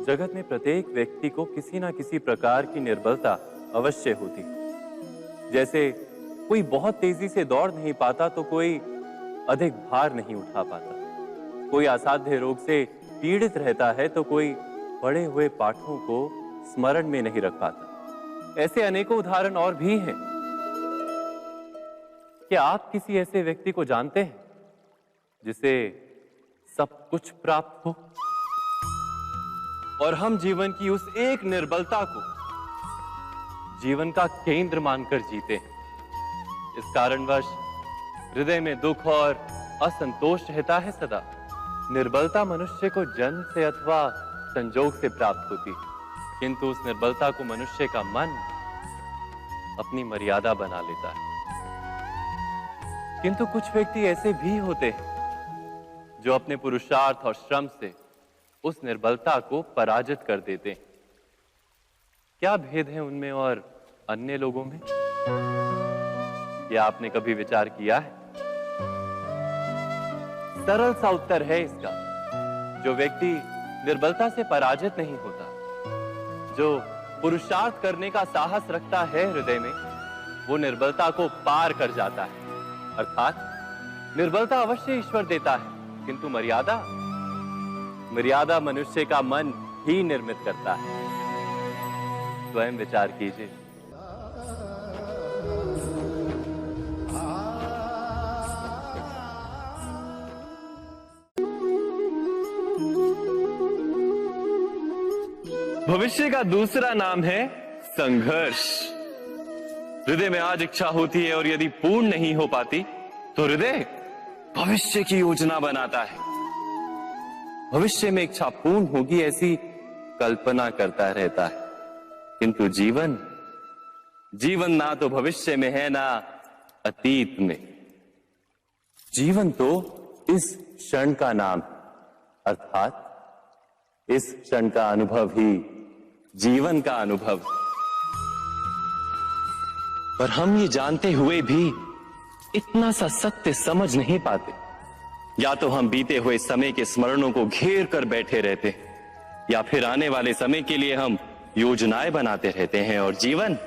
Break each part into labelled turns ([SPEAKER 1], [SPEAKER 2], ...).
[SPEAKER 1] जगत में प्रत्येक व्यक्ति को किसी ना किसी प्रकार की निर्बलता अवश्य होती है। जैसे कोई बहुत तेजी से दौड़ नहीं पाता तो कोई अधिक भार नहीं उठा पाता, कोई असाध्य रोग से पीड़ित रहता है तो कोई पढ़े हुए पाठों को स्मरण में नहीं रख पाता। ऐसे अनेकों उदाहरण और भी हैं। क्या आप किसी ऐसे व्यक्ति को जानते हैं जिसे सब कुछ प्राप्त हो और हम जीवन की उस एक निर्बलता को जीवन का केंद्र मानकर जीते हैं? इस कारणवश हृदय में दुख और असंतोष रहता है सदा। निर्बलता मनुष्य को जन्म से अथवा संजोग से प्राप्त होती है, किंतु उस निर्बलता को मनुष्य का मन अपनी मर्यादा बना लेता है। किंतु कुछ व्यक्ति ऐसे भी होते हैं जो अपने पुरुषार्थ और श्रम से उस निर्बलता को पराजित कर देते हैं। क्या भेद है उनमें और अन्य लोगों में? क्या आपने कभी विचार किया है? सरल सा उत्तर है इसका। जो व्यक्ति निर्बलता से पराजित नहीं होता, जो पुरुषार्थ करने का साहस रखता है हृदय में, वो निर्बलता को पार कर जाता है। अर्थात निर्बलता अवश्य ईश्वर देता है, किंतु मर्यादा मनुष्य का मन ही निर्मित करता है। स्वयं विचार कीजिए। भविष्य का दूसरा नाम है संघर्ष। हृदय में आज इच्छा होती है और यदि पूर्ण नहीं हो पाती तो हृदय भविष्य की योजना बनाता है। भविष्य में इच्छा पूर्ण होगी ऐसी कल्पना करता रहता है, किंतु जीवन ना तो भविष्य में है ना अतीत में। जीवन तो इस क्षण का नाम, अर्थात इस क्षण का अनुभव ही जीवन का अनुभव। पर हम ये जानते हुए भी इतना सा सत्य समझ नहीं पाते। या तो हम बीते हुए समय के स्मरणों को घेर कर बैठे रहते हैं, या फिर आने वाले समय के लिए हम योजनाएं बनाते रहते हैं और जीवन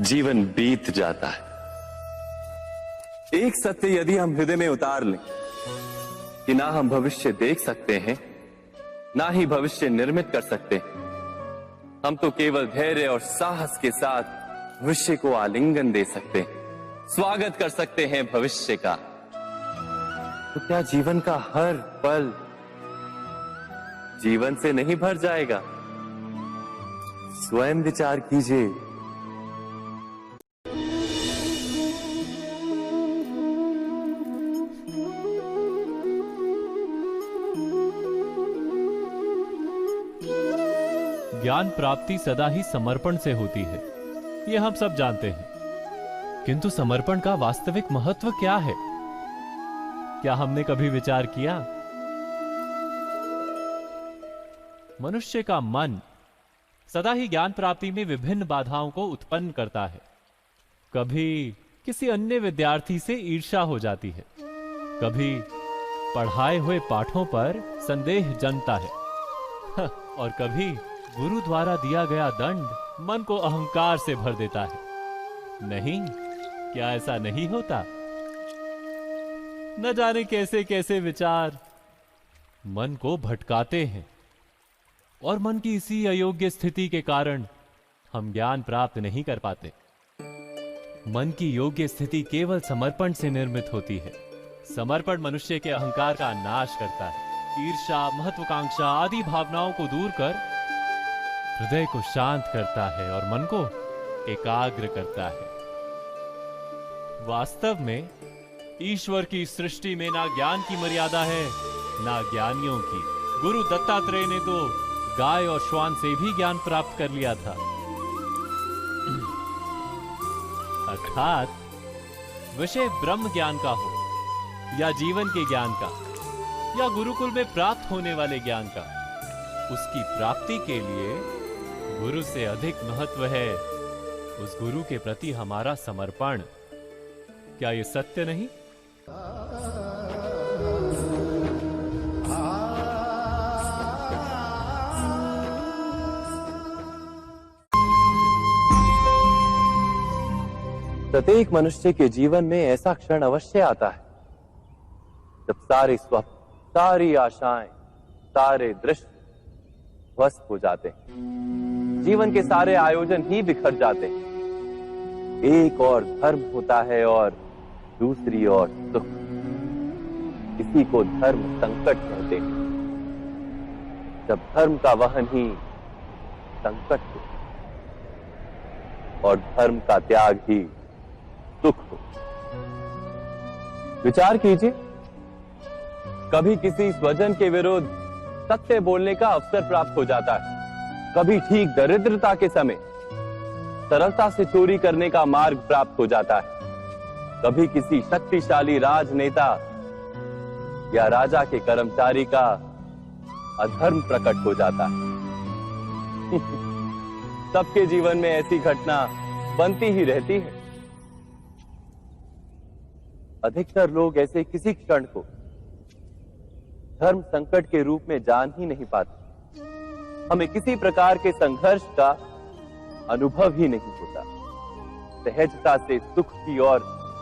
[SPEAKER 1] जीवन बीत जाता है। एक सत्य यदि हम हृदय में उतार लें कि ना हम भविष्य देख सकते हैं, ना ही भविष्य निर्मित कर सकते हैं, हम तो केवल धैर्य और साहस के साथ भविष्य को आलिंगन दे सकते हैं, स्वागत कर सकते हैं भविष्य का। तो क्या जीवन का हर पल जीवन से नहीं भर जाएगा? स्वयं विचार कीजिए।
[SPEAKER 2] ज्ञान प्राप्ति सदा ही समर्पण से होती है, ये हम सब जानते हैं। किंतु समर्पण का वास्तविक महत्व क्या है? क्या हमने कभी विचार किया? मनुष्य का मन सदा ही ज्ञान प्राप्ति में विभिन्न बाधाओं को उत्पन्न करता है। कभी किसी अन्य विद्यार्थी से ईर्ष्या हो जाती है, कभी पढ़ाए हुए पाठों पर संदेह जन्मता है और कभी गुरु द्वारा दिया गया दंड मन को अहंकार से भर देता है। नहीं, क्या ऐसा नहीं होता? न जाने कैसे कैसे विचार मन को भटकाते हैं और मन की इसी अयोग्य स्थिति के कारण हम ज्ञान प्राप्त नहीं कर पाते। मन की योग्य स्थिति केवल समर्पण से निर्मित होती है। समर्पण मनुष्य के अहंकार का नाश करता है। ईर्ष्या, महत्वाकांक्षा आदि भावनाओं को दूर कर हृदय को शांत करता है और मन को एकाग्र करता है। वास्तव में ईश्वर की सृष्टि में ना ज्ञान की मर्यादा है, ना ज्ञानियों की। गुरु दत्तात्रेय ने तो गाय और श्वान से भी ज्ञान प्राप्त कर लिया था। अर्थात विषय ब्रह्म ज्ञान का हो या जीवन के ज्ञान का या गुरुकुल में प्राप्त होने वाले ज्ञान का, उसकी प्राप्ति के लिए गुरु से अधिक महत्व है उस गुरु के प्रति हमारा समर्पण। क्या यह सत्य नहीं?
[SPEAKER 1] प्रत्येक मनुष्य के जीवन में ऐसा क्षण अवश्य आता है जब सारे स्वप्न, सारी आशाएं, सारे दृश्य ध्वस्त हो जाते हैं। जीवन के सारे आयोजन ही बिखर जाते हैं। एक और धर्म होता है और दूसरी ओर सुख। इसी को धर्म संकट कहते हैं। जब धर्म का वहन ही संकट हो और धर्म का त्याग ही सुख हो। विचार कीजिए, कभी किसी स्वजन के विरुद्ध सत्य बोलने का अवसर प्राप्त हो जाता है, कभी ठीक दरिद्रता के समय सरलता से चोरी करने का मार्ग प्राप्त हो जाता है, कभी किसी शक्तिशाली राजनेता या राजा के कर्मचारी का अधर्म प्रकट हो जाता है। सबके जीवन में ऐसी घटना बनती ही रहती है। अधिकतर लोग ऐसे किसी क्षण को धर्म संकट के रूप में जान ही नहीं पाते। हमें किसी प्रकार के संघर्ष का अनुभव ही नहीं होता। सहजता से सुख की ओर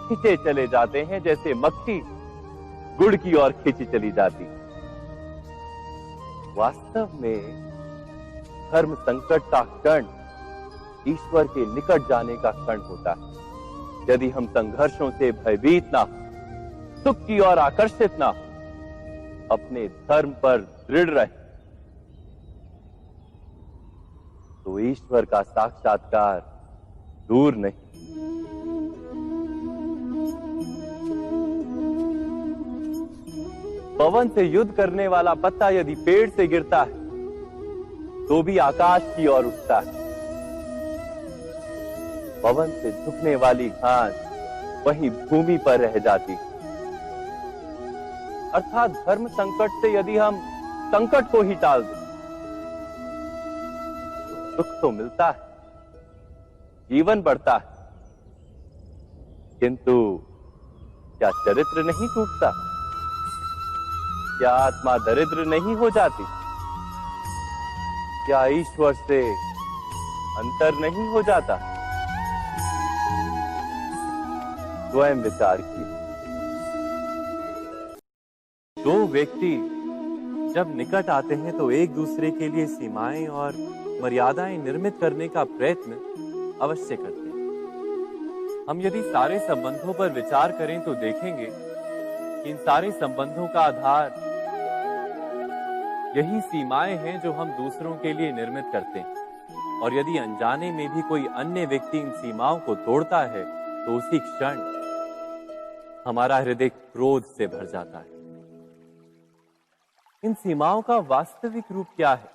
[SPEAKER 1] खींचे चले जाते हैं, जैसे मक्खी गुड़ की ओर खींची चली जाती। वास्तव में धर्म संकट का क्षण ईश्वर के निकट जाने का क्षण होता है। यदि हम संघर्षों से भयभीत ना हो, सुख की ओर आकर्षित ना हो, अपने धर्म पर दृढ़ रहे, तो ईश्वर का साक्षात्कार दूर नहीं। पवन से युद्ध करने वाला पत्ता यदि पेड़ से गिरता है तो भी आकाश की ओर उठता है। पवन से झुकने वाली घास वहीं भूमि पर रह जाती। अर्थात धर्म संकट से यदि हम संकट को ही टाल दें तो सुख तो मिलता है, जीवन बढ़ता है, किंतु क्या चरित्र नहीं टूटता? क्या आत्मा दरिद्र नहीं हो जाती? क्या ईश्वर से अंतर नहीं हो जाता? स्वयं विचार कीजिए। दो व्यक्ति जब निकट आते हैं तो एक दूसरे के लिए सीमाएं और मर्यादाएं निर्मित करने का प्रयत्न अवश्य करते हैं। हम यदि सारे संबंधों पर विचार करें तो देखेंगे कि इन सारे संबंधों का आधार यही सीमाएं हैं जो हम दूसरों के लिए निर्मित करते हैं। और यदि अनजाने में भी कोई अन्य व्यक्ति इन सीमाओं को तोड़ता है तो उसी क्षण हमारा हृदय क्रोध से भर जाता है। इन सीमाओं का वास्तविक रूप क्या है?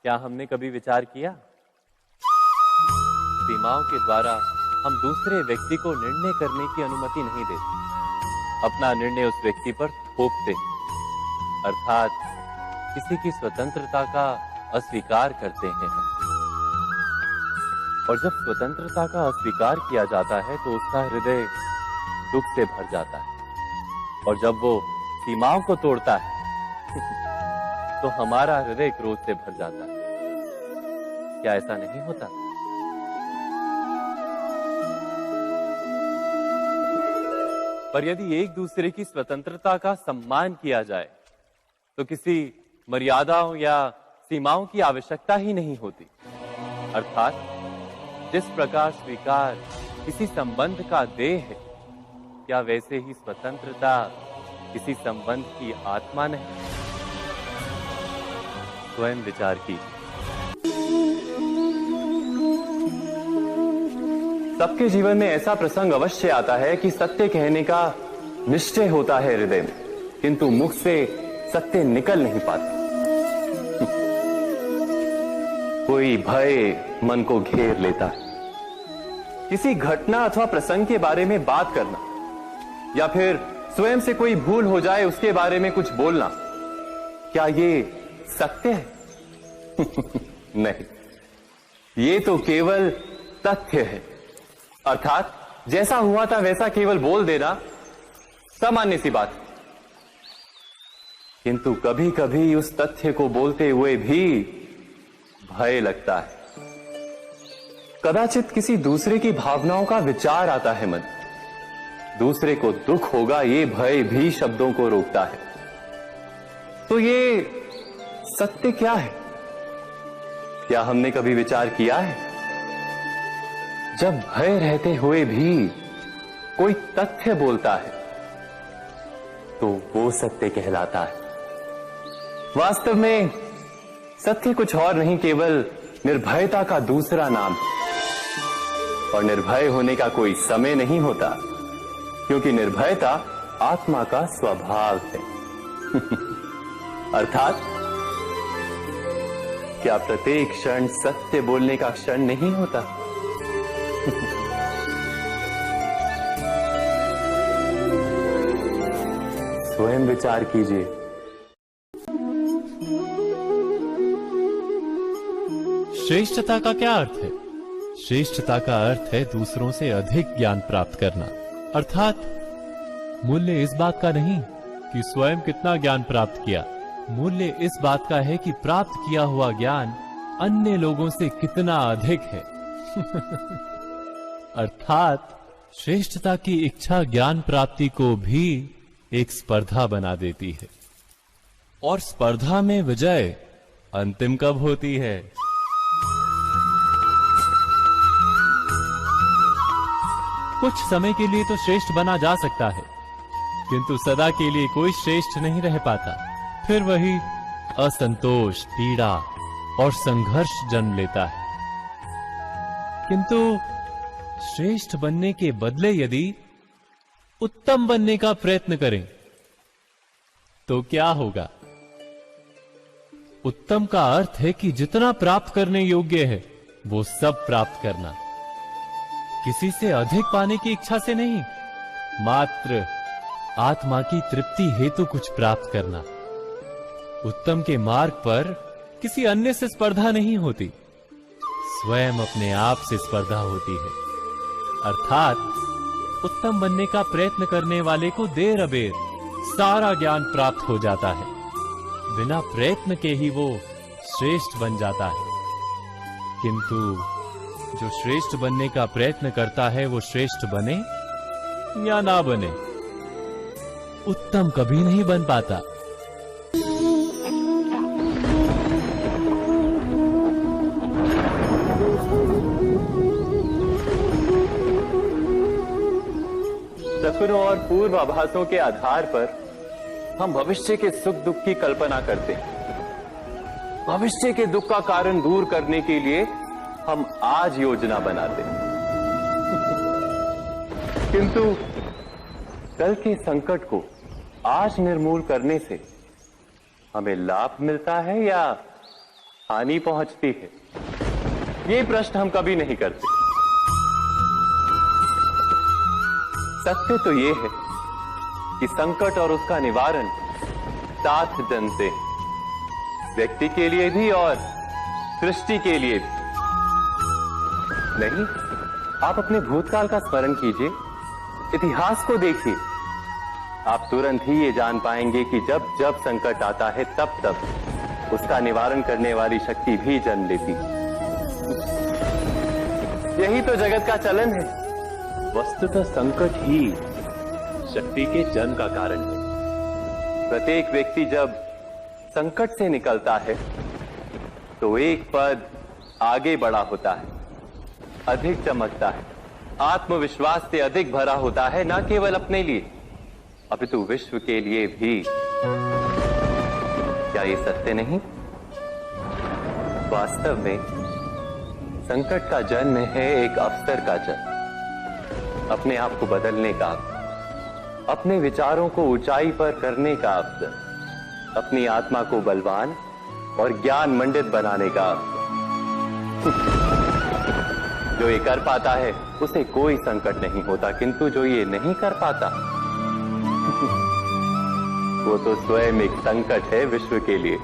[SPEAKER 1] क्या हमने कभी विचार किया? सीमाओं के द्वारा हम दूसरे व्यक्ति को निर्णय करने की अनुमति नहीं देते। अपना निर्णय उस व्यक्ति पर थोपते, अर्थात किसी की स्वतंत्रता का अस्वीकार करते हैं हम। और जब स्वतंत्रता का अस्वीकार किया जाता है तो उसका हृदय दुख से भर जाता है। और जब वो सीमाओं को तोड़ता है तो हमारा हृदय क्रोध से भर जाता है। क्या ऐसा नहीं होता? पर यदि एक दूसरे की स्वतंत्रता का सम्मान किया जाए तो किसी मर्यादाओं या सीमाओं की आवश्यकता ही नहीं होती। अर्थात जिस प्रकार स्वीकार किसी संबंध का देह है, क्या वैसे ही स्वतंत्रता किसी संबंध की आत्मा नहीं? स्वयं विचार कीजिए। सबके जीवन में ऐसा प्रसंग अवश्य आता है कि सत्य कहने का निश्चय होता है हृदय में, किंतु मुख से सत्य निकल नहीं पाता। कोई भय मन को घेर लेता है। किसी घटना अथवा प्रसंग के बारे में बात करना या फिर स्वयं से कोई भूल हो जाए उसके बारे में कुछ बोलना, क्या ये सत्य है? नहीं, ये तो केवल तथ्य है। अर्थात जैसा हुआ था वैसा केवल बोल देना सामान्य सी बात। किंतु कभी कभी उस तथ्य को बोलते हुए भी भय लगता है। कदाचित किसी दूसरे की भावनाओं का विचार आता है मन। दूसरे को दुख होगा ये भय भी शब्दों को रोकता है। तो ये सत्य क्या है? क्या हमने कभी विचार किया है? जब भय रहते हुए भी कोई तथ्य बोलता है तो वो सत्य कहलाता है। वास्तव में सत्य कुछ और नहीं, केवल निर्भयता का दूसरा नाम है। और निर्भय होने का कोई समय नहीं होता, क्योंकि निर्भयता आत्मा का स्वभाव है। अर्थात क्या प्रत्येक क्षण सत्य बोलने का क्षण नहीं होता? स्वयं विचार कीजिए।
[SPEAKER 2] श्रेष्ठता का क्या अर्थ है? श्रेष्ठता का अर्थ है दूसरों से अधिक ज्ञान प्राप्त करना। अर्थात मूल्य इस बात का नहीं कि स्वयं कितना ज्ञान प्राप्त किया, मूल्य इस बात का है कि प्राप्त किया हुआ ज्ञान अन्य लोगों से कितना अधिक है। अर्थात श्रेष्ठता की इच्छा ज्ञान प्राप्ति को भी एक स्पर्धा बना देती है। और स्पर्धा में विजय अंतिम कब होती है? कुछ समय के लिए तो श्रेष्ठ बना जा सकता है, किंतु सदा के लिए कोई श्रेष्ठ नहीं रह पाता। फिर वही असंतोष, पीड़ा और संघर्ष जन्म लेता है। किंतु श्रेष्ठ बनने के बदले यदि उत्तम बनने का प्रयत्न करें तो क्या होगा? उत्तम का अर्थ है कि जितना प्राप्त करने योग्य है वो सब प्राप्त करना, किसी से अधिक पाने की इच्छा से नहीं, मात्र आत्मा की तृप्ति हेतु कुछ प्राप्त करना। उत्तम के मार्ग पर किसी अन्य से स्पर्धा नहीं होती, स्वयं अपने आप से स्पर्धा होती है। अर्थात उत्तम बनने का प्रयत्न करने वाले को देर अबेर सारा ज्ञान प्राप्त हो जाता है, बिना प्रयत्न के ही वो श्रेष्ठ बन जाता है। किंतु जो श्रेष्ठ बनने का प्रयत्न करता है वो श्रेष्ठ बने या ना बने, उत्तम कभी नहीं बन पाता।
[SPEAKER 1] सपनों और पूर्वाभासों के आधार पर हम भविष्य के सुख दुख की कल्पना करते हैं। भविष्य के दुख का कारण दूर करने के लिए हम आज योजना बनाते हैं। किंतु कल के संकट को आज निर्मूल करने से हमें लाभ मिलता है या हानि पहुंचती है, ये प्रश्न हम कभी नहीं करते। सत्य तो ये है कि संकट और उसका निवारण साथ जनते हैं, व्यक्ति के लिए भी और सृष्टि के लिए भी। नहीं, आप अपने भूतकाल का स्मरण कीजिए, इतिहास को देखिए, आप तुरंत ही ये जान पाएंगे कि जब जब संकट आता है तब तब उसका निवारण करने वाली शक्ति भी जन्म लेती है। यही तो जगत का चलन है। वस्तुतः संकट ही शक्ति के जन्म का कारण है। प्रत्येक व्यक्ति जब संकट से निकलता है तो एक पद आगे बढ़ा होता है, अधिक चमकता है, आत्मविश्वास से अधिक भरा होता है, न केवल अपने लिए अपितु विश्व के लिए भी। क्या ये सत्य नहीं? वास्तव में संकट का जन्म है एक अवसर का जन्म, अपने आप को बदलने का, अपने विचारों को ऊंचाई पर करने का अवसर, अपनी आत्मा को बलवान और ज्ञान मंडित बनाने का अवसर। जो ये कर पाता है उसे कोई संकट नहीं होता, किंतु जो ये नहीं कर पाता वो तो स्वयं एक संकट है विश्व के लिए।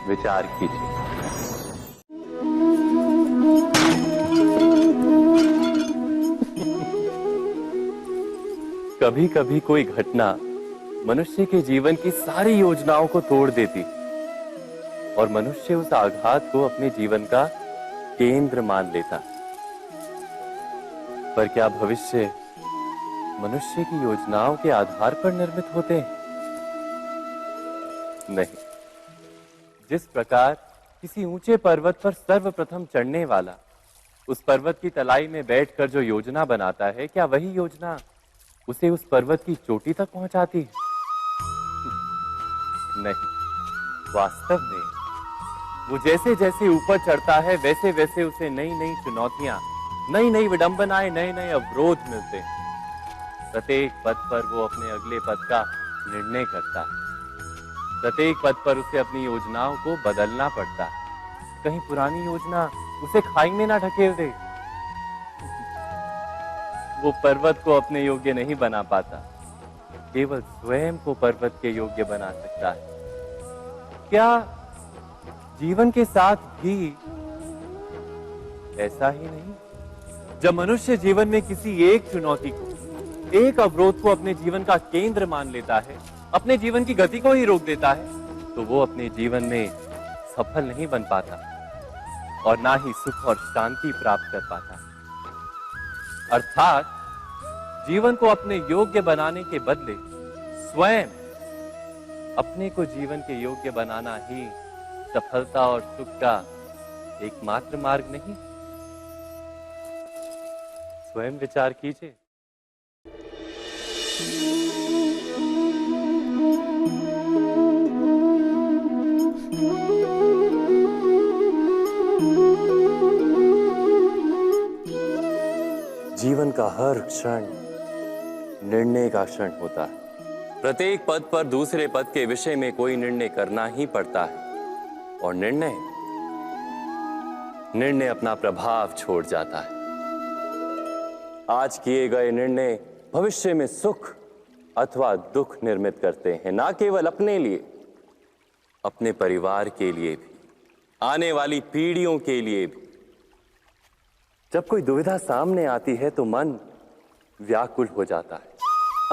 [SPEAKER 1] विचार कीजिए। कभी कभी कोई घटना मनुष्य के जीवन की सारी योजनाओं को तोड़ देती और मनुष्य उस आघात को अपने जीवन का केंद्र मान लेता। पर क्या भविष्य मनुष्य की योजनाओं के आधार पर निर्मित होते हैं? नहीं। जिस प्रकार किसी ऊंचे पर्वत पर सर्वप्रथम चढ़ने वाला उस पर्वत की तलाई में बैठकर जो योजना बनाता है, क्या वही योजना उसे उस पर्वत की चोटी तक पहुंचाती है? नहीं। वास्तव में वो जैसे जैसे ऊपर चढ़ता है वैसे वैसे उसे नई नई चुनौतियां, नई नई विडंबनाएं, नए नए अवरोध मिलते हैं। प्रत्येक पद पर वो अपने अगले पद का निर्णय करता है। प्रत्येक पद पर उसे अपनी योजनाओं को बदलना पड़ता है। कहीं पुरानी योजना उसे खाई में ना ढकेल दे। वो पर्वत को अपने योग्य नहीं बना पाता, केवल स्वयं को पर्वत के योग्य बना सकता है। क्या जीवन के साथ भी ऐसा ही नहीं? जब मनुष्य जीवन में किसी एक चुनौती को, एक अवरोध को अपने जीवन का केंद्र मान लेता है, अपने जीवन की गति को ही रोक देता है, तो वो अपने जीवन में सफल नहीं बन पाता और ना ही सुख और शांति प्राप्त कर पाता। अर्थात जीवन को अपने योग्य बनाने के बदले स्वयं अपने को जीवन के योग्य बनाना ही सफलता और सुख का एकमात्र मार्ग नहीं? स्वयं विचार कीजिए। जीवन का हर क्षण निर्णय का क्षण होता है। प्रत्येक पद पर दूसरे पद के विषय में कोई निर्णय करना ही पड़ता है और निर्णय अपना प्रभाव छोड़ जाता है। आज किए गए निर्णय भविष्य में सुख अथवा दुख निर्मित करते हैं, ना केवल अपने लिए, अपने परिवार के लिए भी, आने वाली पीढ़ियों के लिए भी। जब कोई दुविधा सामने आती है तो मन व्याकुल हो जाता है,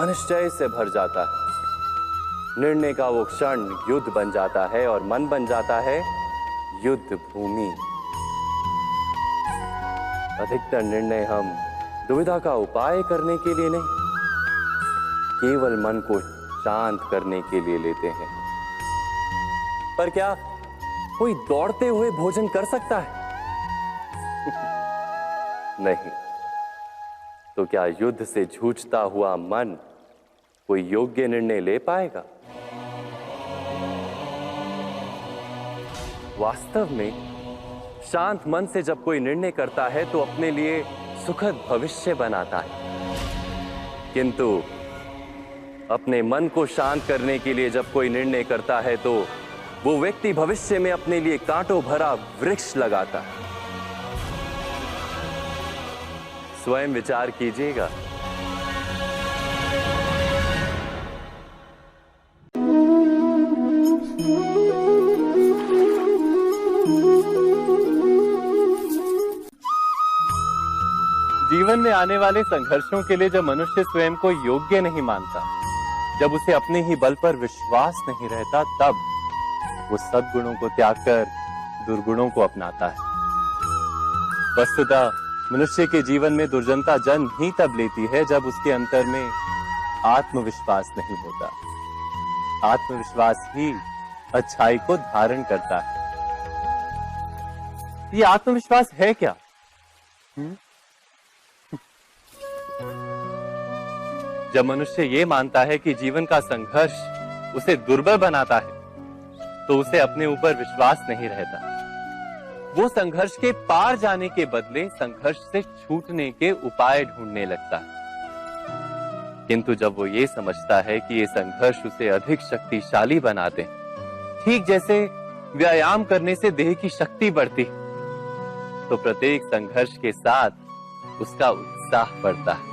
[SPEAKER 1] अनिश्चय से भर जाता है। निर्णय का वो क्षण युद्ध बन जाता है और मन बन जाता है युद्ध भूमि। अधिकतर निर्णय हम दुविधा का उपाय करने के लिए नहीं, केवल मन को शांत करने के लिए लेते हैं। पर क्या कोई दौड़ते हुए भोजन कर सकता है? नहीं। तो क्या युद्ध से जूझता हुआ मन कोई योग्य निर्णय ले पाएगा? वास्तव में शांत मन से जब कोई निर्णय करता है तो अपने लिए सुखद भविष्य बनाता है, किंतु अपने मन को शांत करने के लिए जब कोई निर्णय करता है तो वो व्यक्ति भविष्य में अपने लिए कांटों भरा वृक्ष लगाता है। स्वयं विचार कीजिएगा। जीवन में आने वाले संघर्षों के लिए जब मनुष्य स्वयं को योग्य नहीं मानता, जब उसे अपने ही बल पर विश्वास नहीं रहता, तब वो सद्गुणों को त्याग कर दुर्गुणों को अपनाता है। वस्तुतः मनुष्य के जीवन में दुर्जनता जन्म ही तब लेती है जब उसके अंतर में आत्मविश्वास नहीं होता। आत्मविश्वास ही अच्छाई को धारण करता है। ये आत्मविश्वास है क्या? जब मनुष्य ये मानता है कि जीवन का संघर्ष उसे दुर्बल बनाता है, तो उसे अपने ऊपर विश्वास नहीं रहता। वो संघर्ष के पार जाने के बदले संघर्ष से छूटने के उपाय ढूंढने लगता है। किंतु जब वो ये समझता है कि ये संघर्ष उसे अधिक शक्तिशाली बनाते हैं, ठीक जैसे व्यायाम करने से देह की शक्ति बढ़ती, तो प्रत्येक संघर्ष के साथ उसका उत्साह बढ़ता है।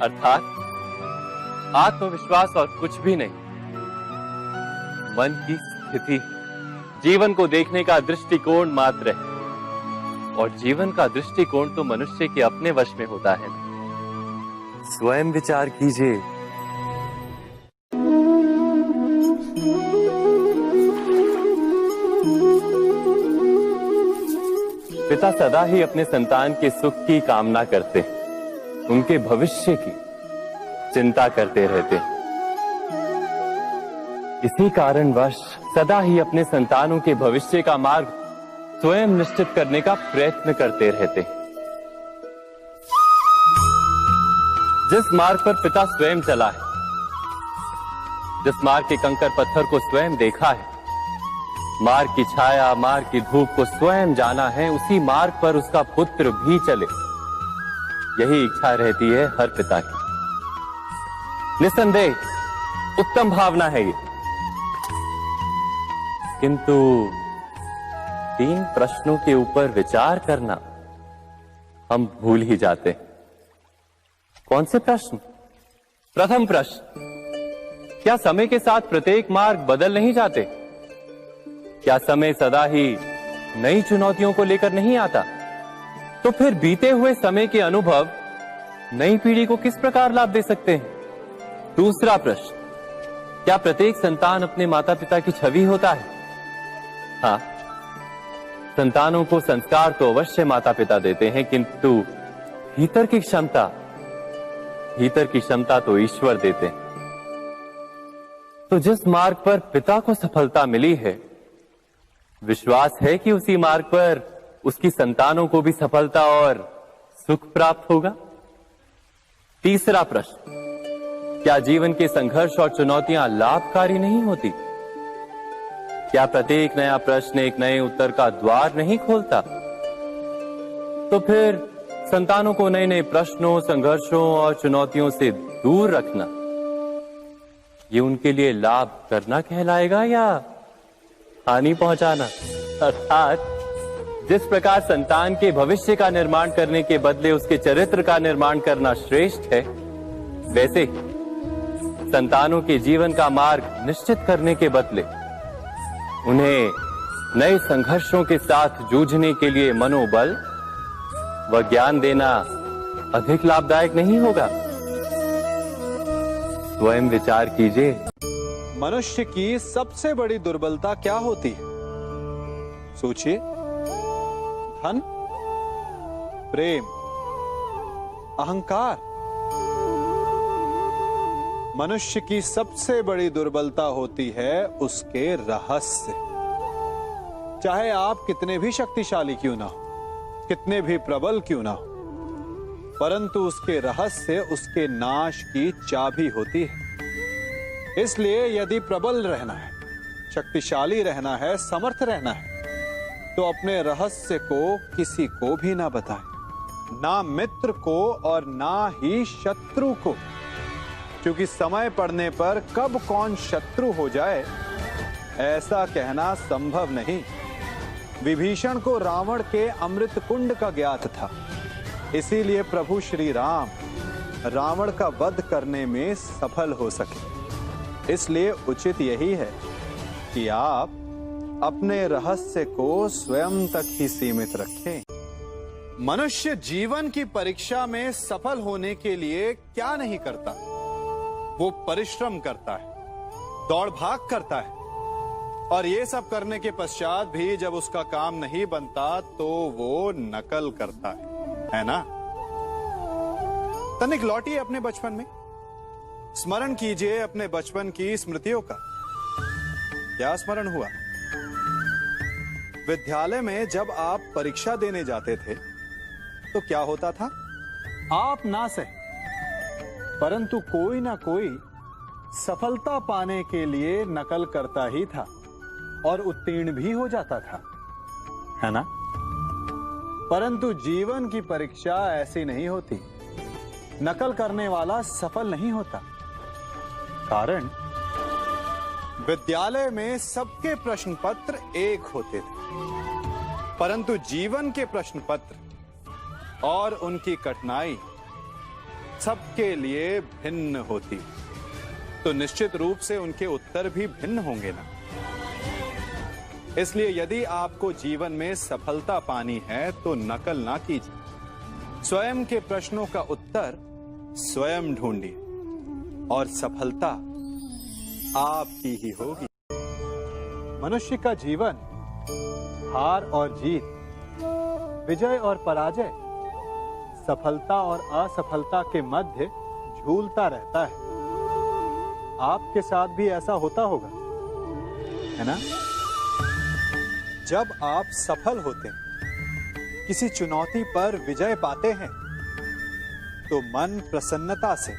[SPEAKER 1] अर्थात आत्मविश्वास और कुछ भी नहीं, मन की स्थिति, जीवन को देखने का दृष्टिकोण मात्र है। और जीवन का दृष्टिकोण तो मनुष्य के अपने वश में होता है। स्वयं विचार कीजिए। पिता सदा ही अपने संतान के सुख की कामना करते हैं, उनके भविष्य की चिंता करते रहते हैं। इसी कारणवश सदा ही अपने संतानों के भविष्य का मार्ग स्वयं निश्चित करने का प्रयत्न करते रहते हैं। जिस मार्ग पर पिता स्वयं चला है, जिस मार्ग के कंकर पत्थर को स्वयं देखा है, मार्ग की छाया, मार्ग की धूप को स्वयं जाना है, उसी मार्ग पर उसका पुत्र भी चले, यही इच्छा रहती है हर पिता की। निस्संदेह उत्तम भावना है ये, किंतु 3 प्रश्नों के ऊपर विचार करना हम भूल ही जाते हैं। कौन से प्रश्न? प्रथम प्रश्न, क्या समय के साथ प्रत्येक मार्ग बदल नहीं जाते? क्या समय सदा ही नई चुनौतियों को लेकर नहीं आता? तो फिर बीते हुए समय के अनुभव नई पीढ़ी को किस प्रकार लाभ दे सकते हैं? दूसरा प्रश्न, क्या प्रत्येक संतान अपने माता पिता की छवि होता है? हाँ, संतानों को संस्कार तो अवश्य माता पिता देते हैं, किंतु भीतर की क्षमता तो ईश्वर देते हैं। तो जिस मार्ग पर पिता को सफलता मिली है, विश्वास है कि उसी मार्ग पर उसकी संतानों को भी सफलता और सुख प्राप्त होगा। तीसरा प्रश्न, क्या जीवन के संघर्ष और चुनौतियां लाभकारी नहीं होती? क्या प्रत्येक नया प्रश्न एक नए उत्तर का द्वार नहीं खोलता? तो फिर संतानों को नए नए प्रश्नों, संघर्षों और चुनौतियों से दूर रखना, ये उनके लिए लाभ करना कहलाएगा या हानि पहुंचाना? अर्थात जिस प्रकार संतान के भविष्य का निर्माण करने के बदले उसके चरित्र का निर्माण करना श्रेष्ठ है, वैसे ही संतानों के जीवन का मार्ग निश्चित करने के बदले उन्हें नए संघर्षों के साथ जूझने के लिए मनोबल व ज्ञान देना अधिक लाभदायक नहीं होगा? स्वयं विचार कीजिए।
[SPEAKER 3] मनुष्य की सबसे बड़ी दुर्बलता क्या होती है? सोचिए। धन, प्रेम, अहंकार। मनुष्य की सबसे बड़ी दुर्बलता होती है उसके रहस्य। चाहे आप कितने भी शक्तिशाली क्यों ना हो, कितने भी प्रबल क्यों ना हो, परंतु उसके रहस्य उसके नाश की चाबी होती है। इसलिए यदि प्रबल रहना है, शक्तिशाली रहना है, समर्थ रहना है, तो अपने रहस्य को किसी को भी ना बताएं, ना मित्र को और ना ही शत्रु को, क्योंकि समय पड़ने पर कब कौन शत्रु हो जाए ऐसा कहना संभव नहीं। विभीषण को रावण के अमृत कुंड का ज्ञात था, इसीलिए प्रभु श्री राम रावण का वध करने में सफल हो सके। इसलिए उचित यही है कि आप अपने रहस्य को स्वयं तक ही सीमित रखें। मनुष्य जीवन की परीक्षा में सफल होने के लिए क्या नहीं करता? वो परिश्रम करता है, दौड़ भाग करता है, और ये सब करने के पश्चात भी जब उसका काम नहीं बनता तो वो नकल करता है ना? तनिक लौटिए अपने बचपन में, स्मरण कीजिए अपने बचपन की स्मृतियों का। क्या स्मरण हुआ? विद्यालय में जब आप परीक्षा देने जाते थे तो क्या होता था? आप ना सहे, परंतु कोई ना कोई सफलता पाने के लिए नकल करता ही था और उत्तीर्ण भी हो जाता था, है ना? परंतु जीवन की परीक्षा ऐसी नहीं होती। नकल करने वाला सफल नहीं होता। कारण विद्यालय में सबके प्रश्न पत्र एक होते थे, परंतु जीवन के प्रश्न पत्र और उनकी कठिनाई सबके लिए भिन्न होती, तो निश्चित रूप से उनके उत्तर भी भिन्न होंगे ना। इसलिए यदि आपको जीवन में सफलता पानी है तो नकल ना कीजिए, स्वयं के प्रश्नों का उत्तर स्वयं ढूंढिए और सफलता आपकी ही होगी। मनुष्य का जीवन हार और जीत विजय और पराजय, सफलता और असफलता के मध्य झूलता रहता है। आपके साथ भी ऐसा होता होगा, है ना? जब आप सफल होते हैं, किसी चुनौती पर विजय पाते हैं, तो मन प्रसन्नता से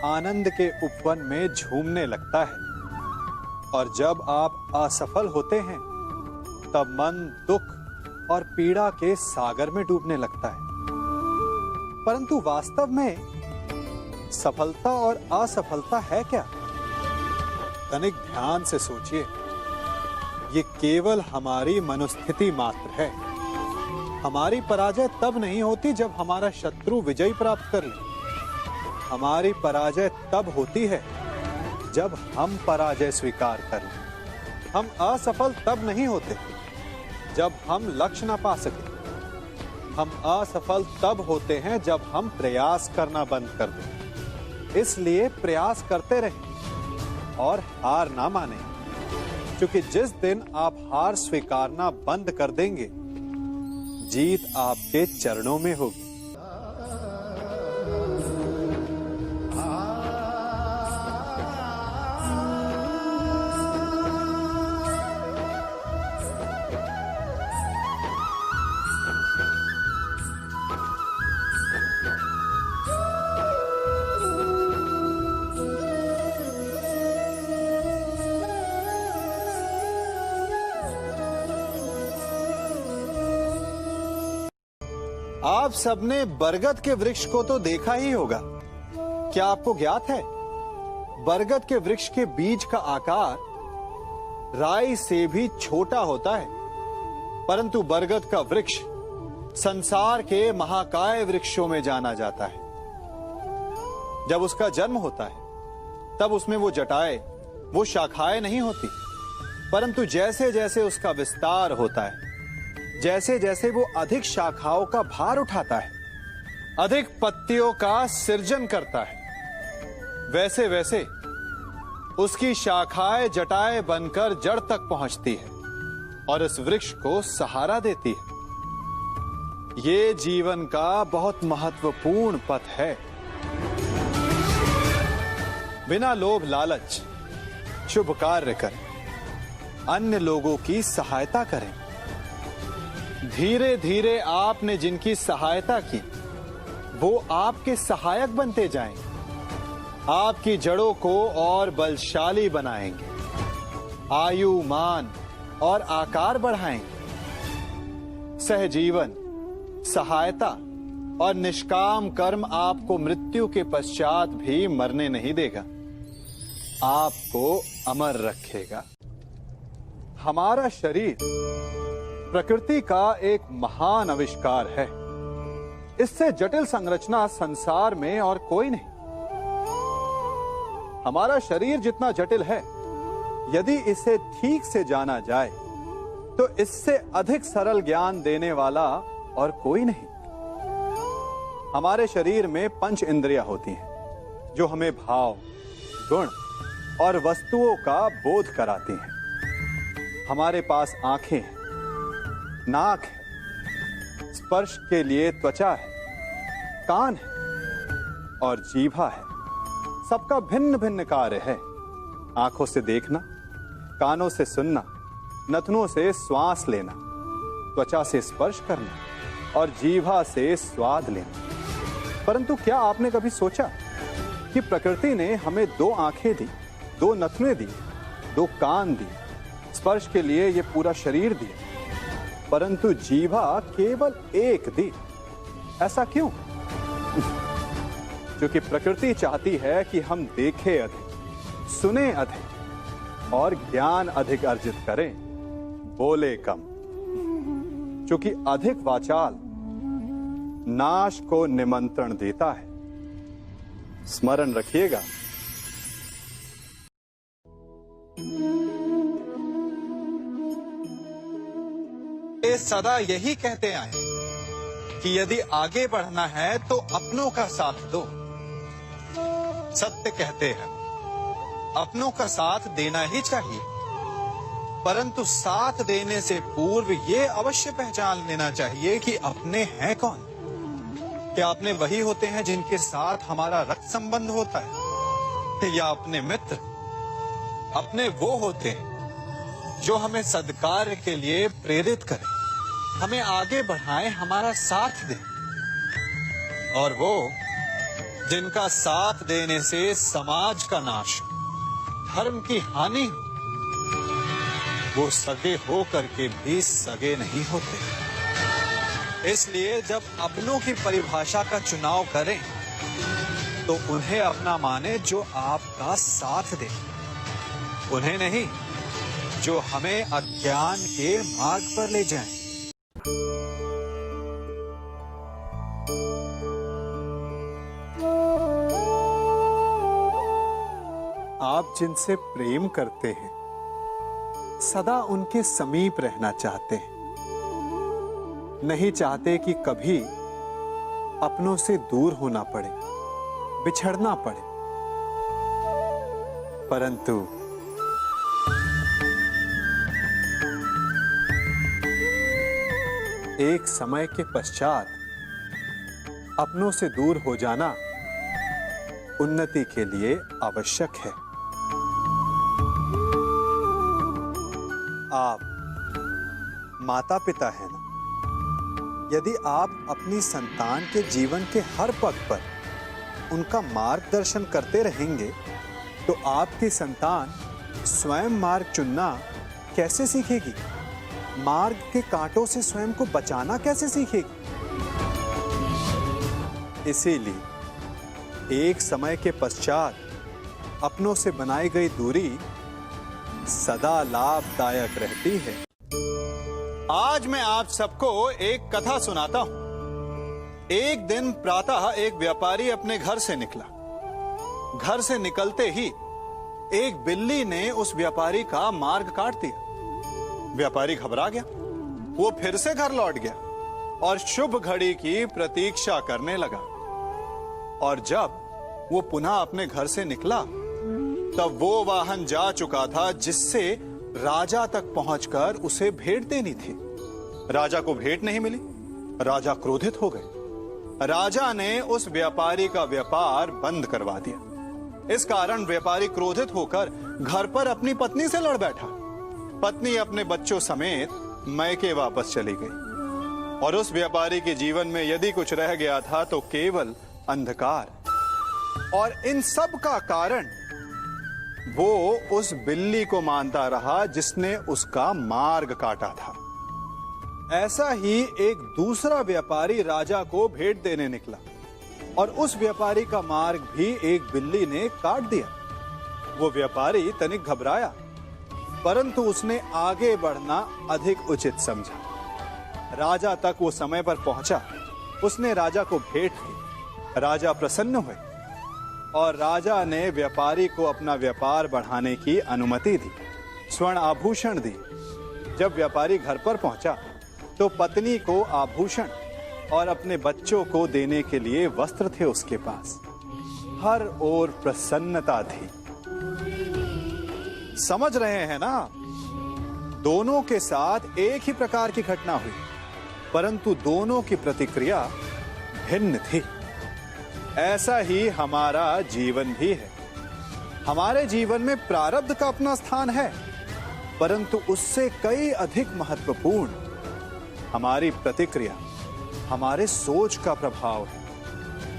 [SPEAKER 3] आनंद के उपवन में झूमने लगता है। और जब आप असफल होते हैं, तब मन दुख और पीड़ा के सागर में डूबने लगता है। परंतु वास्तव में सफलता और असफलता है क्या? तनिक ध्यान से सोचिए। ये केवल हमारी मनोस्थिति मात्र है। हमारी पराजय तब नहीं होती जब हमारा शत्रु विजय प्राप्त कर ले। हमारी पराजय तब होती है जब हम पराजय स्वीकार कर लें। हम असफल तब नहीं होते जब हम लक्ष्य ना पा सके। हम असफल तब होते हैं जब हम प्रयास करना बंद कर दें। इसलिए प्रयास करते रहें और हार ना मानें, क्योंकि जिस दिन आप हार स्वीकारना बंद कर देंगे, जीत आपके चरणों में होगी। आप सबने बरगद के वृक्ष को तो देखा ही होगा। क्या आपको ज्ञात है, बरगद के वृक्ष के बीज का आकार राई से भी छोटा होता है, परंतु बरगद का वृक्ष संसार के महाकाय वृक्षों में जाना जाता है। जब उसका जन्म होता है, तब उसमें वो जटाएं, वो शाखाएं नहीं होती, परंतु जैसे जैसे उसका विस्तार होता है, जैसे जैसे वो अधिक शाखाओं का भार उठाता है, अधिक पत्तियों का सृजन करता है, वैसे वैसे उसकी शाखाएं जटाएं बनकर जड़ तक पहुंचती है और इस वृक्ष को सहारा देती है। ये जीवन का बहुत महत्वपूर्ण पथ है। बिना लोभ लालच शुभ कार्य करें, अन्य लोगों की सहायता करें। धीरे धीरे आपने जिनकी सहायता की, वो आपके सहायक बनते जाएं, आपकी जड़ों को और बलशाली बनाएंगे, आयु मान और आकार बढ़ाएंगे। सहजीवन, सहायता और निष्काम कर्म आपको मृत्यु के पश्चात भी मरने नहीं देगा, आपको अमर रखेगा। हमारा शरीर प्रकृति का एक महान आविष्कार है। इससे जटिल संरचना संसार में और कोई नहीं। हमारा शरीर जितना जटिल है, यदि इसे ठीक से जाना जाए तो इससे अधिक सरल ज्ञान देने वाला और कोई नहीं। हमारे शरीर में 5 इंद्रियां होती हैं, जो हमें भाव, गुण और वस्तुओं का बोध कराती हैं। हमारे पास आंखें हैं, नाक है, स्पर्श के लिए त्वचा है, कान है और जीभा है। सबका भिन्न भिन्न कार्य है। आंखों से देखना, कानों से सुनना, नथनों से श्वास लेना, त्वचा से स्पर्श करना और जीभा से स्वाद लेना। परंतु क्या आपने कभी सोचा कि प्रकृति ने हमें 2 आंखें दी, 2 नथने दी, 2 कान दी, स्पर्श के लिए ये पूरा शरीर दिया, परंतु जीभा केवल 1 दी? ऐसा क्यों? क्योंकि प्रकृति चाहती है कि हम देखें अधिक, सुने अधिक और ज्ञान अधिक अर्जित करें, बोले कम। क्योंकि अधिक वाचाल नाश को निमंत्रण देता है। स्मरण रखिएगा। ये सदा यही कहते आए कि यदि आगे बढ़ना है तो अपनों का साथ दो। सत्य कहते हैं, अपनों का साथ देना ही चाहिए। परंतु साथ देने से पूर्व ये अवश्य पहचान लेना चाहिए कि अपने हैं कौन। क्या अपने वही होते हैं जिनके साथ हमारा रक्त संबंध होता है, या अपने मित्र? अपने वो होते हैं जो हमें सद्कार्य के लिए प्रेरित करें, हमें आगे बढ़ाएं, हमारा साथ दें। और वो जिनका साथ देने से समाज का नाश, धर्म की हानि हो, वो सगे हो करके भी सगे नहीं होते। इसलिए जब अपनों की परिभाषा का चुनाव करें तो उन्हें अपना माने जो आपका साथ दे, उन्हें नहीं जो हमें अज्ञान के मार्ग पर ले जाएं। आप जिनसे प्रेम करते हैं सदा उनके समीप रहना चाहते हैं, नहीं चाहते कि कभी अपनों से दूर होना पड़े, बिछड़ना पड़े। परंतु एक समय के पश्चात अपनों से दूर हो जाना उन्नति के लिए आवश्यक है। आप माता पिता हैं ना? यदि आप अपनी संतान के जीवन के हर पग पर उनका मार्गदर्शन करते रहेंगे तो आपकी संतान स्वयं मार्ग चुनना कैसे सीखेगी? मार्ग के कांटों से स्वयं को बचाना कैसे सीखेगी? इसीलिए एक समय के पश्चात अपनों से बनाई गई दूरी सदा लाभदायक रहती है। आज मैं आप सबको एक कथा सुनाता हूं। एक दिन प्रातः एक व्यापारी अपने घर से निकला। घर से निकलते ही एक बिल्ली ने उस व्यापारी का मार्ग काट दिया। व्यापारी घबरा गया, वो फिर से घर लौट गया और शुभ घड़ी की प्रतीक्षा करने लगा। और जब वो पुनः अपने घर से निकला तब वो वाहन जा चुका था जिससे राजा तक पहुंचकर उसे भेंट देनी थी। राजा को भेंट नहीं मिली। राजा क्रोधित हो गए। राजा ने उस व्यापारी का व्यापार बंद करवा दिया। इस कारण व्यापारी क्रोधित होकर घर पर अपनी पत्नी से लड़ बैठा। पत्नी अपने बच्चों समेत मैके वापस चली गई और उस व्यापारी के जीवन में यदि कुछ रह गया था तो केवल अंधकार। और इन सब का कारण वो उस बिल्ली को मानता रहा जिसने उसका मार्ग काटा था। ऐसा ही एक दूसरा व्यापारी राजा को भेंट देने निकला और उस व्यापारी का मार्ग भी एक बिल्ली ने काट दिया। वो व्यापारी तनिक घबराया, परंतु उसने आगे बढ़ना अधिक उचित समझा। राजा तक वो समय पर पहुंचा। उसने राजा को भेंट दी। राजा प्रसन्न हुए और राजा ने व्यापारी को अपना व्यापार बढ़ाने की अनुमति दी, स्वर्ण आभूषण दी। जब व्यापारी घर पर पहुंचा तो पत्नी को आभूषण और अपने बच्चों को देने के लिए वस्त्र थे उसके पास। हर ओर प्रसन्नता थी। समझ रहे हैं ना? दोनों के साथ एक ही प्रकार की घटना हुई, परंतु दोनों की प्रतिक्रिया भिन्न थी। ऐसा ही हमारा जीवन भी है। हमारे जीवन में प्रारब्ध का अपना स्थान है, परंतु उससे कई अधिक महत्वपूर्ण हमारी प्रतिक्रिया, हमारे सोच का प्रभाव है,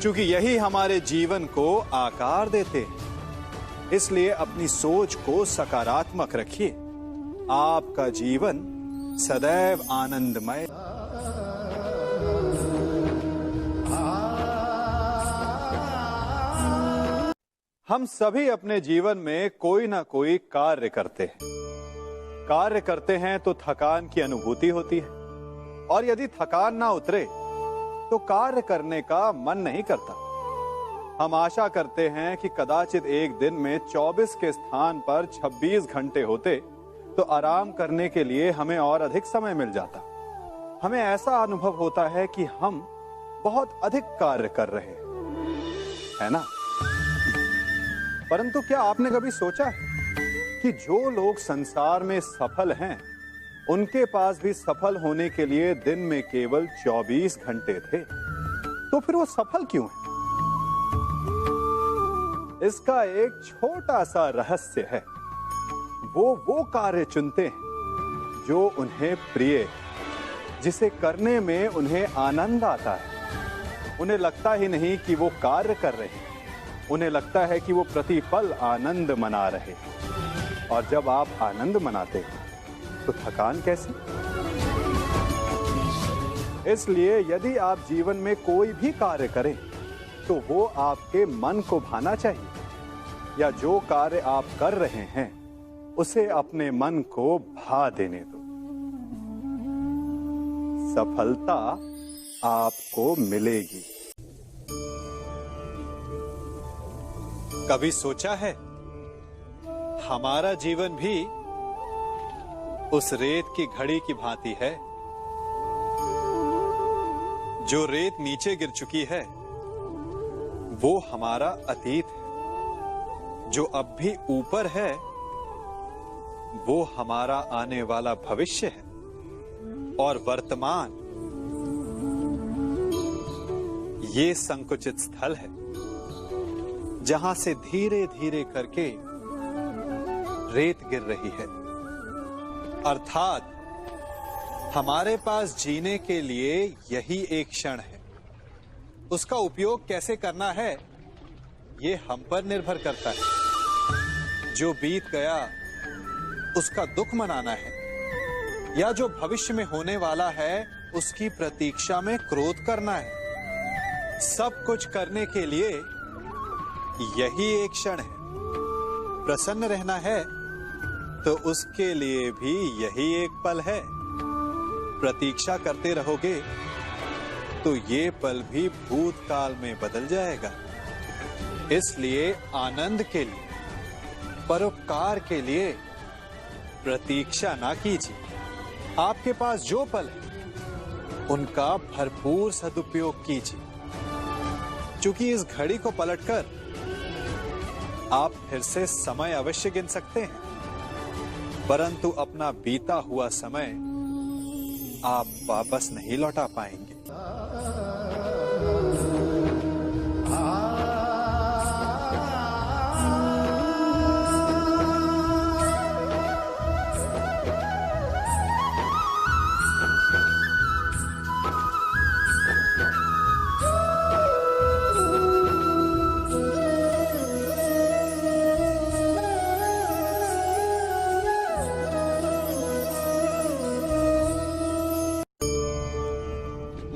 [SPEAKER 3] क्योंकि यही हमारे जीवन को आकार देते हैं। इसलिए अपनी सोच को सकारात्मक रखिए। आपका जीवन सदैव आनंदमय। हम सभी अपने जीवन में कोई ना कोई कार्य करते हैं। कार्य करते हैं तो थकान की अनुभूति होती है और यदि थकान ना उतरे तो कार्य करने का मन नहीं करता। हम आशा करते हैं कि कदाचित एक दिन में 24 के स्थान पर 26 घंटे होते तो आराम करने के लिए हमें और अधिक समय मिल जाता। हमें ऐसा अनुभव होता है कि हम बहुत अधिक कार्य कर रहे हैं, है ना? परंतु क्या आपने कभी सोचा है कि जो लोग संसार में सफल हैं, उनके पास भी सफल होने के लिए दिन में केवल 24 घंटे थे। तो फिर वो सफल क्यों हैं? इसका एक छोटा सा रहस्य है। वो कार्य चुनते हैं जो उन्हें प्रिय है, जिसे करने में उन्हें आनंद आता है। उन्हें लगता ही नहीं कि वो कार्य कर रहे हैं, उन्हें लगता है कि वो प्रतिपल आनंद मना रहे हैं। और जब आप आनंद मनाते हैं तो थकान कैसी? इसलिए यदि आप जीवन में कोई भी कार्य करें तो वो आपके मन को भाना चाहिए, या जो कार्य आप कर रहे हैं उसे अपने मन को भा देने दो। सफलता आपको मिलेगी। कभी सोचा है हमारा जीवन भी उस रेत की घड़ी की भांति है? जो रेत नीचे गिर चुकी है वो हमारा अतीत है, जो अब भी ऊपर है वो हमारा आने वाला भविष्य है, और वर्तमान ये संकुचित स्थल है जहां से धीरे धीरे करके रेत गिर रही है। अर्थात हमारे पास जीने के लिए यही एक क्षण है। उसका उपयोग कैसे करना है ये हम पर निर्भर करता है। जो बीत गया उसका दुख मनाना है, या जो भविष्य में होने वाला है उसकी प्रतीक्षा में क्रोध करना है। सब कुछ करने के लिए यही एक क्षण है। प्रसन्न रहना है तो उसके लिए भी यही एक पल है। प्रतीक्षा करते रहोगे तो ये पल भी भूतकाल में बदल जाएगा। इसलिए आनंद के लिए, परोपकार के लिए प्रतीक्षा ना कीजिए। आपके पास जो पल है उनका भरपूर सदुपयोग कीजिए, क्योंकि इस घड़ी को पलटकर आप फिर से समय अवश्य गिन सकते हैं, परंतु अपना बीता हुआ समय आप वापस नहीं लौटा पाएंगे।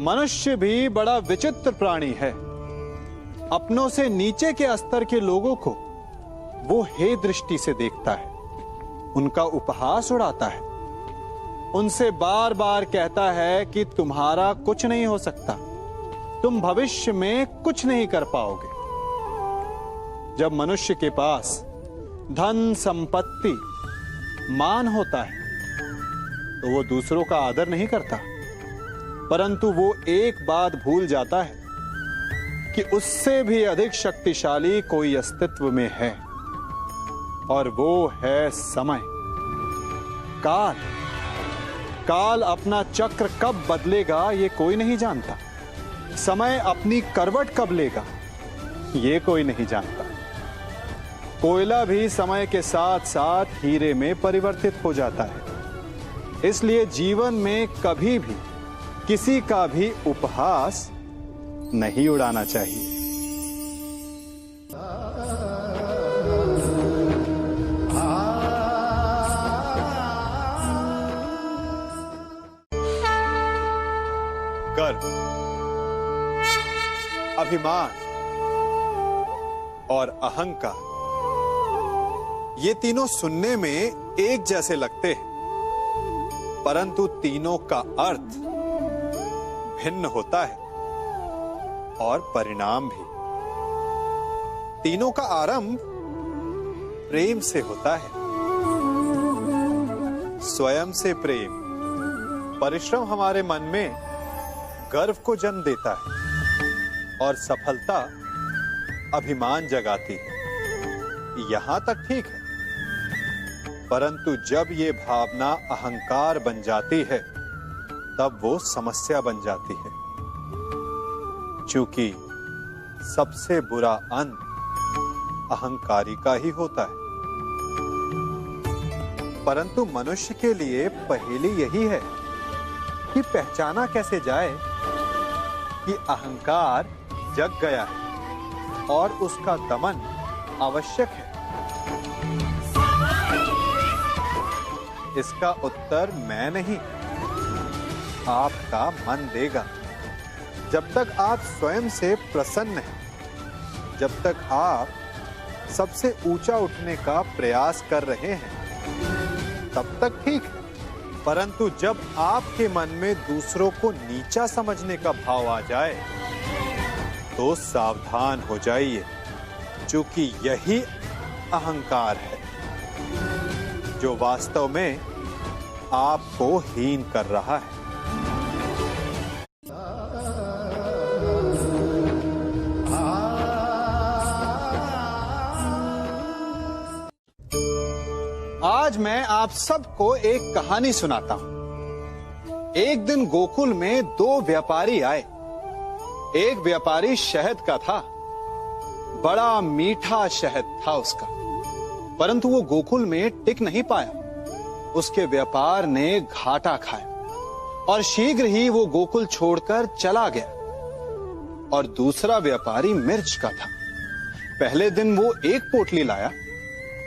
[SPEAKER 3] मनुष्य भी बड़ा विचित्र प्राणी है। अपनों से नीचे के स्तर के लोगों को वो हे दृष्टि से देखता है, उनका उपहास उड़ाता है, उनसे बार बार कहता है कि तुम्हारा कुछ नहीं हो सकता, तुम भविष्य में कुछ नहीं कर पाओगे। जब मनुष्य के पास धन, संपत्ति, मान होता है तो वो दूसरों का आदर नहीं करता, परंतु वो एक बात भूल जाता है कि उससे भी अधिक शक्तिशाली कोई अस्तित्व में है, और वो है समय। काल। काल अपना चक्र कब बदलेगा ये कोई नहीं जानता। समय अपनी करवट कब लेगा ये कोई नहीं जानता। कोयला भी समय के साथ साथ हीरे में परिवर्तित हो जाता है। इसलिए जीवन में कभी भी किसी का भी उपहास नहीं उड़ाना चाहिए। गर्व, अभिमान और अहंकार, ये तीनों सुनने में एक जैसे लगते हैं, परंतु तीनों का अर्थ भिन्न होता है और परिणाम भी। तीनों का आरंभ प्रेम से होता है। स्वयं से प्रेम, परिश्रम हमारे मन में गर्व को जन्म देता है, और सफलता अभिमान जगाती है। यहां तक ठीक है, परंतु जब ये भावना अहंकार बन जाती है तब वो समस्या बन जाती है, क्योंकि सबसे बुरा अंत अहंकारी का ही होता है। परंतु मनुष्य के लिए पहेली यही है कि पहचाना कैसे जाए कि अहंकार जग गया है और उसका दमन आवश्यक है। इसका उत्तर मैं नहीं, आपका मन देगा। जब तक आप स्वयं से प्रसन्न हैं, जब तक आप सबसे ऊंचा उठने का प्रयास कर रहे हैं, तब तक ठीक है। परंतु जब आपके मन में दूसरों को नीचा समझने का भाव आ जाए तो सावधान हो जाइए, क्योंकि यही अहंकार है जो वास्तव में आपको हीन कर रहा है। आज मैं आप सबको एक कहानी सुनाता हूं। एक दिन गोकुल में दो व्यापारी आए। एक व्यापारी शहद का था, बड़ा मीठा शहद था उसका, परंतु वो गोकुल में टिक नहीं पाया। उसके व्यापार ने घाटा खाया और शीघ्र ही वो गोकुल छोड़कर चला गया। और दूसरा व्यापारी मिर्च का था। पहले दिन वो एक पोटली लाया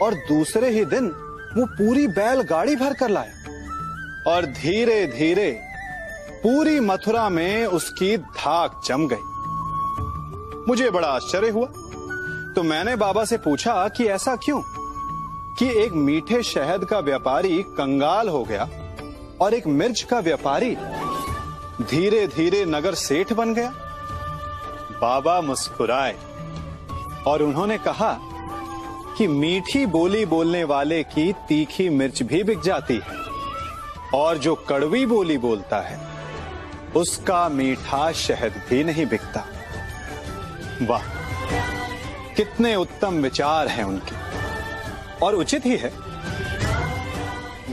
[SPEAKER 3] और दूसरे ही दिन वो पूरी बैलगाड़ी भर कर लाया। और धीरे धीरे पूरी मथुरा में उसकी धाक जम गई। मुझे बड़ा आश्चर्य हुआ, तो मैंने बाबा से पूछा कि ऐसा क्यों कि एक मीठे शहद का व्यापारी कंगाल हो गया और एक मिर्च का व्यापारी धीरे धीरे नगर सेठ बन गया। बाबा मुस्कुराए और उन्होंने कहा कि मीठी बोली बोलने वाले की तीखी मिर्च भी बिक जाती है, और जो कड़वी बोली बोलता है उसका मीठा शहद भी नहीं बिकता। वाह, कितने उत्तम विचार हैं उनके, और उचित ही है।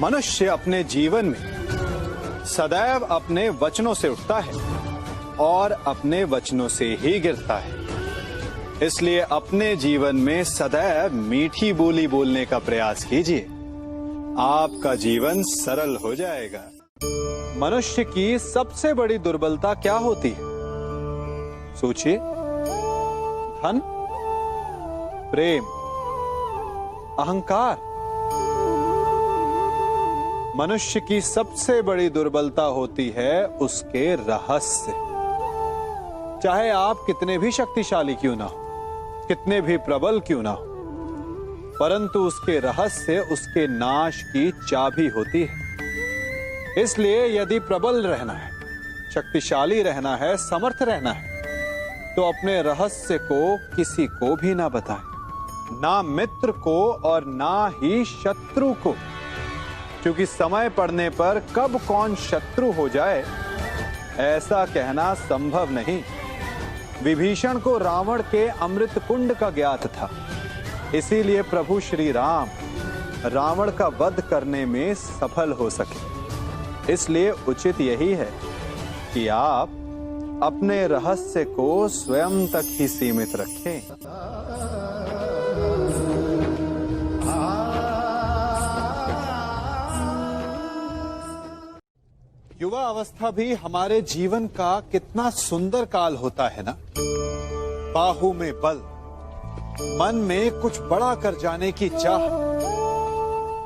[SPEAKER 3] मनुष्य अपने जीवन में सदैव अपने वचनों से उठता है और अपने वचनों से ही गिरता है। इसलिए अपने जीवन में सदैव मीठी बोली बोलने का प्रयास कीजिए, आपका जीवन सरल हो जाएगा। मनुष्य की सबसे बड़ी दुर्बलता क्या होती है? सोचिए। धन, प्रेम, अहंकार। मनुष्य की सबसे बड़ी दुर्बलता होती है उसके रहस्य। चाहे आप कितने भी शक्तिशाली क्यों ना हो, कितने भी प्रबल क्यों ना हो, परंतु उसके रहस्य उसके नाश की चाबी होती है। इसलिए यदि प्रबल रहना है, शक्तिशाली रहना है, समर्थ रहना है, तो अपने रहस्य को किसी को भी ना बताएं, ना मित्र को और ना ही शत्रु को, क्योंकि समय पड़ने पर कब कौन शत्रु हो जाए ऐसा कहना संभव नहीं। विभीषण को रावण के अमृत कुंड का ज्ञात था, इसीलिए प्रभु श्री राम रावण का वध करने में सफल हो सके। इसलिए उचित यही है कि आप अपने रहस्य को स्वयं तक ही सीमित रखें। युवा अवस्था भी हमारे जीवन का कितना सुंदर काल होता है ना। बाहु में बल, मन में कुछ बड़ा कर जाने की चाह,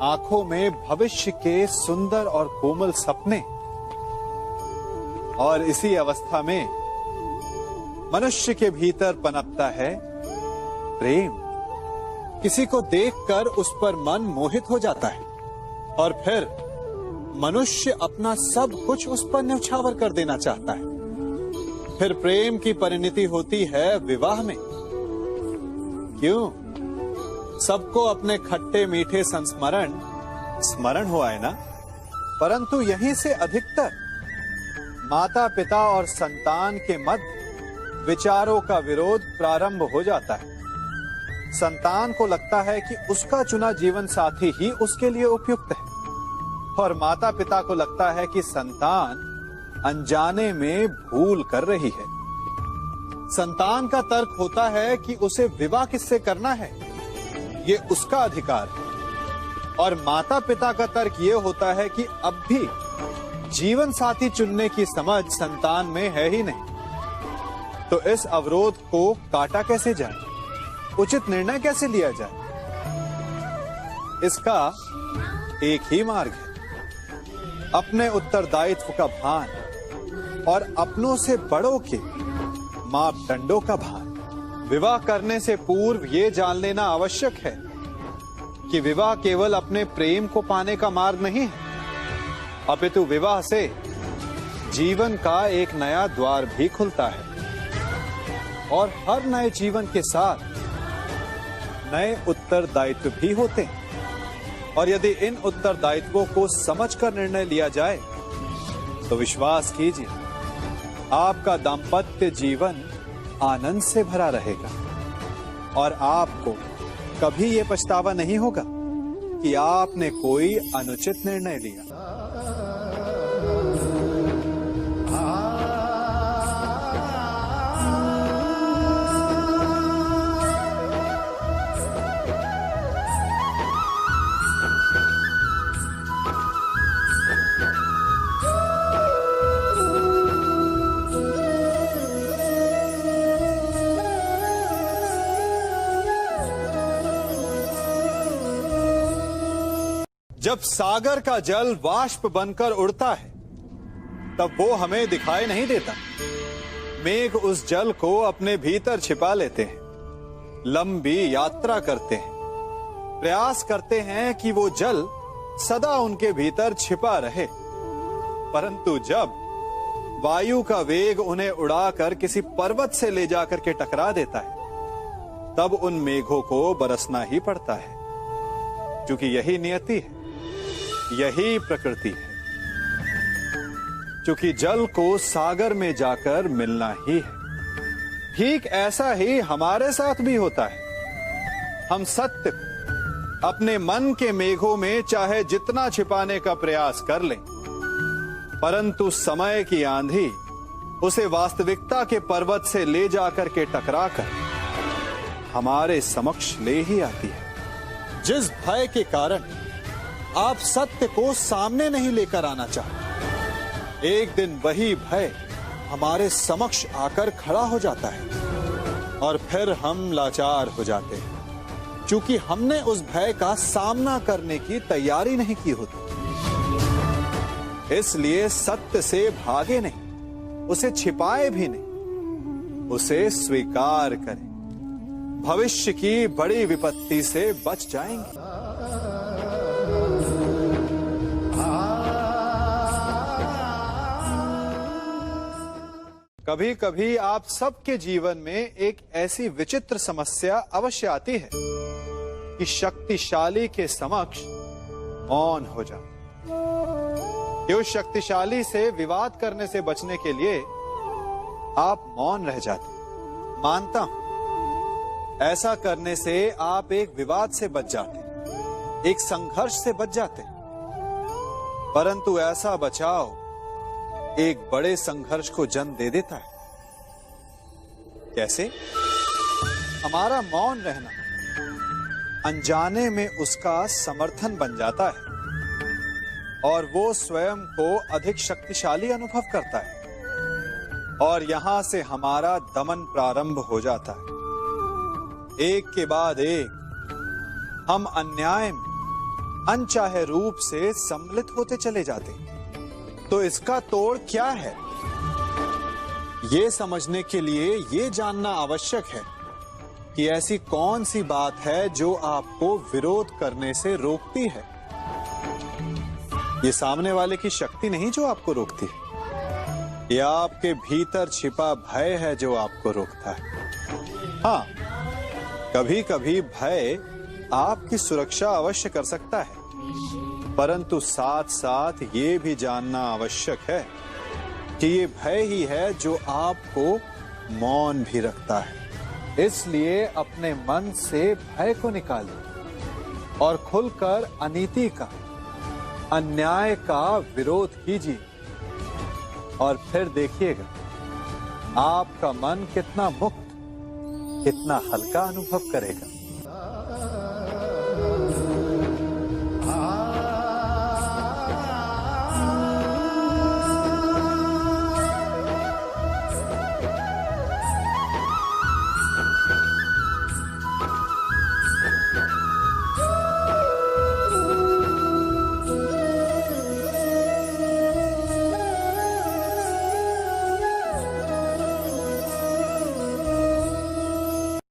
[SPEAKER 3] आंखों में भविष्य के सुंदर और कोमल सपने। और इसी अवस्था में मनुष्य के भीतर पनपता है प्रेम। किसी को देखकर उस पर मन मोहित हो जाता है और फिर मनुष्य अपना सब कुछ उस पर न्यौछावर कर देना चाहता है। फिर प्रेम की परिणति होती है विवाह में। क्यों? सबको अपने खट्टे मीठे संस्मरण स्मरण हुआ है ना। परंतु यहीं से अधिकतर माता पिता और संतान के मध्य विचारों का विरोध प्रारंभ हो जाता है। संतान को लगता है कि उसका चुना जीवन साथी ही उसके लिए उपयुक्त है, और माता पिता को लगता है कि संतान अनजाने में भूल कर रही है। संतान का तर्क होता है कि उसे विवाह किससे करना है, ये उसका अधिकार है, और माता पिता का तर्क ये होता है कि अब भी जीवन साथी चुनने की समझ संतान में है ही नहीं। तो इस अवरोध को काटा कैसे जाए, उचित निर्णय कैसे लिया जाए? इसका एक ही मार्ग है, अपने उत्तरदायित्व का भान और अपनों से बड़ों के मापदंडों का भान। विवाह करने से पूर्व यह जान लेना आवश्यक है कि विवाह केवल अपने प्रेम को पाने का मार्ग नहीं है, अपितु विवाह से जीवन का एक नया द्वार भी खुलता है, और हर नए जीवन के साथ नए उत्तरदायित्व भी होते हैं। और यदि इन उत्तरदायित्वों को समझकर निर्णय लिया जाए तो विश्वास कीजिए, आपका दाम्पत्य जीवन आनंद से भरा रहेगा, और आपको कभी यह पछतावा नहीं होगा कि आपने कोई अनुचित निर्णय लिया। जब सागर का जल वाष्प बनकर उड़ता है तब वो हमें दिखाई नहीं देता। मेघ उस जल को अपने भीतर छिपा लेते हैं, लंबी यात्रा करते हैं, प्रयास करते हैं कि वो जल सदा उनके भीतर छिपा रहे, परंतु जब वायु का वेग उन्हें उड़ाकर किसी पर्वत से ले जाकर के टकरा देता है, तब उन मेघों को बरसना ही पड़ता है, क्योंकि यही नियति है, यही प्रकृति है। क्योंकि जल को सागर में जाकर मिलना ही है। ठीक ऐसा ही हमारे साथ भी होता है। हम सत्य को अपने मन के मेघों में चाहे जितना छिपाने का प्रयास कर लें, परंतु समय की आंधी उसे वास्तविकता के पर्वत से ले जाकर के टकराकर हमारे समक्ष ले ही आती है। जिस भय के कारण आप सत्य को सामने नहीं लेकर आना चाहते, एक दिन वही भय हमारे समक्ष आकर खड़ा हो जाता है, और फिर हम लाचार हो जाते हैं, क्योंकि हमने उस भय का सामना करने की तैयारी नहीं की होती। इसलिए सत्य से भागे नहीं, उसे छिपाए भी नहीं, उसे स्वीकार करें। भविष्य की बड़ी विपत्ति से बच जाएंगे। कभी कभी आप सबके जीवन में एक ऐसी विचित्र समस्या अवश्य आती है कि शक्तिशाली के समक्ष मौन हो जाओ। कि उस शक्तिशाली से विवाद करने से बचने के लिए आप मौन रह जाते। मानता हूं, ऐसा करने से आप एक विवाद से बच जाते, एक संघर्ष से बच जाते, परंतु ऐसा बचाव एक बड़े संघर्ष को जन्म दे देता है। कैसे? हमारा मौन रहना अनजाने में उसका समर्थन बन जाता है, और वो स्वयं को अधिक शक्तिशाली अनुभव करता है, और यहां से हमारा दमन प्रारंभ हो जाता है। एक के बाद एक हम अन्याय में अनचाहे रूप से सम्मिलित होते चले जाते हैं। तो इसका तोड़ क्या है? ये समझने के लिए ये जानना आवश्यक है कि ऐसी कौन सी बात है जो आपको विरोध करने से रोकती है। ये सामने वाले की शक्ति नहीं जो आपको रोकती है, ये आपके भीतर छिपा भय है जो आपको रोकता है। हाँ, कभी कभी भय आपकी सुरक्षा अवश्य कर सकता है, परंतु साथ साथ ये भी जानना आवश्यक है कि ये भय ही है जो आपको मौन भी रखता है, इसलिए अपने मन से भय को निकालिए और खुलकर अनीति का, अन्याय का विरोध कीजिए और फिर देखिएगा आपका मन कितना मुक्त, कितना हल्का अनुभव करेगा।